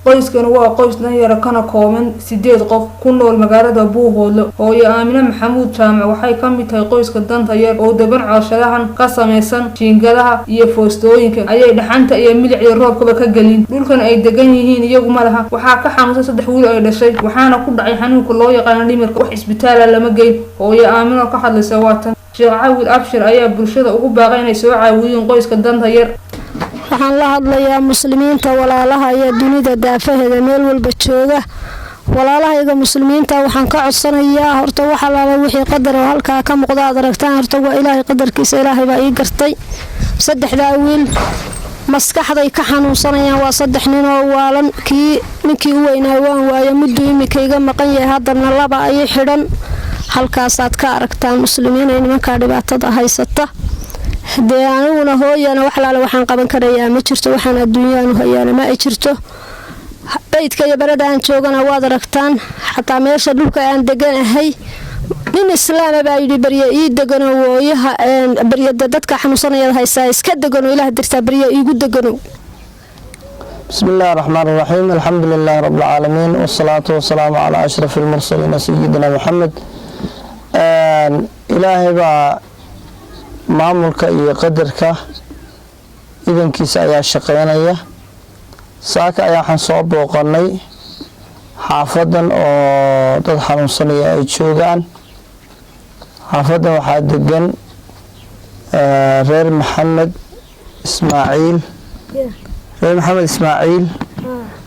qoyskan waa qoys danyar kana kooban 8 qof ku nool magaalada Buuhoodle hooyo Aamina Maxamuud Jaamac waxay ka mid tahay qoyska danta yar oo deban cooshadahan ka sameeysan jiingadaha iyo foostooyinka ayay dhaxanta iyo milicda roobka ka galin dhulkan ay degan yihiin iyagu malaha waxa ka xanuunsan 3 wiil ay dhashay waxaana ku dhacay xanuunka loo yaqaan dhimirka wax isbitaal lama geyn hooyo Aamina ka hadlaysa waatan Sheekh Caawil Abshir ayaa bulshada ugu baaqay inay soo caawiyaan qoyska danta yar waxaan la hadlayaa muslimiinta walaalaha iyo dunida daafaheeda meel walba jooga walaalahayga muslimiinta waxaan ka codsanayaa horta waxa la wixii qadar oo halka ka muuqda aad aragtaan horta waa Ilaahay qadarkiisa Ilaahay baa ii gartay saddexda wiil maskaxday ka xanuunsanayaan waa 3 nin oo waalan ninkii u weynaa waan waayo muddo imikayga maqan yahay haddana laba ay xidhan halkaas aad ka aragtaan muslimiin ay nimanka dhibaatada haysata deegaanuna hooyana wax laala waxaan qaban karayaa ma jirto waxaan adduunyada hooyana ma ay jirto beedka iyo barada aan joogana waad aragtaan xataa meesha dhulka aan deganahay nin islaam baa yiri bariya ii degano wooyaha bariyada dadka xanuunsanaya haysta iska degano ilaah dirta bariya iigu degano bismillaahir rahmaanir rahiim alxamdulillaahi rabbil aalamiin wassalaatu wassalaamu ala ashrafil mursaliin sayyidina muhammad ilaahay baa maamulka iyo qadarka idankiisa ayaa shaqeynaya saaka ayaa waxaan soo booqanay xaafadan oo dad xanuunsanaya ay joogaan xaafadan waxaa degan reer Maxamed Ismaaciil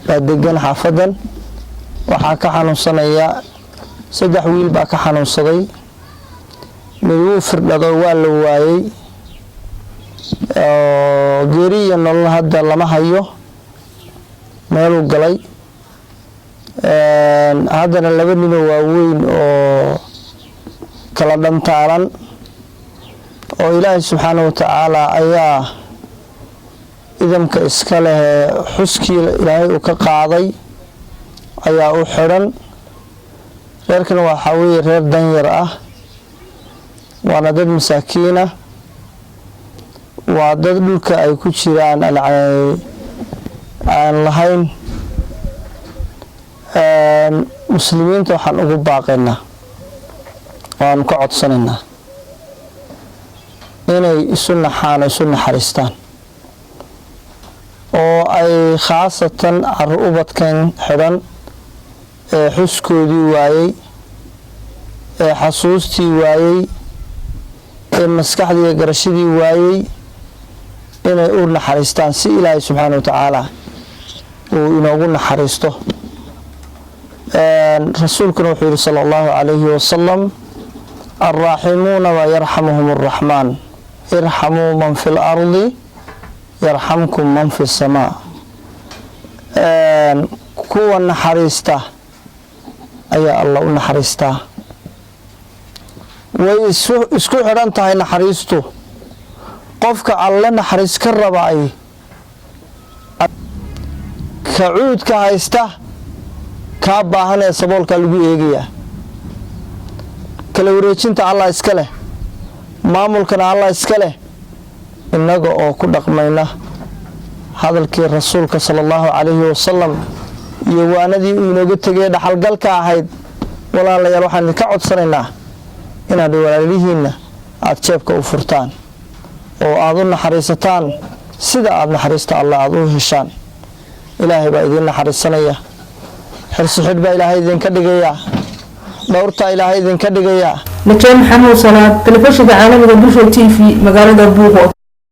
baa degan xaafadan waxaa ka xanuunsanaya 3 wiil baa ka xanuunsaday miduu firdhado waa la waayay geeriya nolol hadda lama hayo meel uu galay haddana 2 nin oo waaweyn oo kala dhantaalan oo Ilaahay subxaanahu wa ta'aala ayaa idamka iska leh xuskii Ilaahay uu ka qaaday ayaa u xiran reerkan waxa weeye reer danyar ah waana dad masaakiina waa dad dhulka ay ku jiraan aan lahayn muslimiinta waxaan ugu baaqaynaa waan ka codsanaynaa inay isu naxariistaan oo ay khaasatan ubadkan xidhan ee xuskoodii waayay ee xasuustii waayay maskaxdiga garashadii waayay inay u naxariistaan si Ilaahay subxaanahu wa ta'aala uu inoogu naxariisto rasuulkuna wuxuu yiri sallallahu alayhi wa sallam arrahimuuna wa yarhamuhumur rahmaan irhamu man fil ardi yarhamkum man fis samaa kuwa naxariista ayaa Allah u naxariistaa way isku xiran tahay naxariistu qofka alla naxariis ka rabay ka cuud ka haysta ka baahan ee saboolka lagu eegaya kala wareejinta Allah iska leh maamulkana Allah iska leh inaga oo ku dhaqmayna hadalkii rasuulka sallallahu alayhi wa sallam iyo waanadii uu inooga tagay dhaxalgalka ahayd walaalayaal waxaan ka codsanaynaa inaad walaalihiina aad jeebka u furtaan oo aad u naxariisataan sida aad naxariista Allah aad u heshaan Ilaahay baa idin naxariisanaya xirsi baa Ilaahay idin ka dhigaya dhowrta Ilaahay idin ka dhigaya Maxamed Salaad telefishinka caalamiga Bulsho TV magaalada Buuhoodle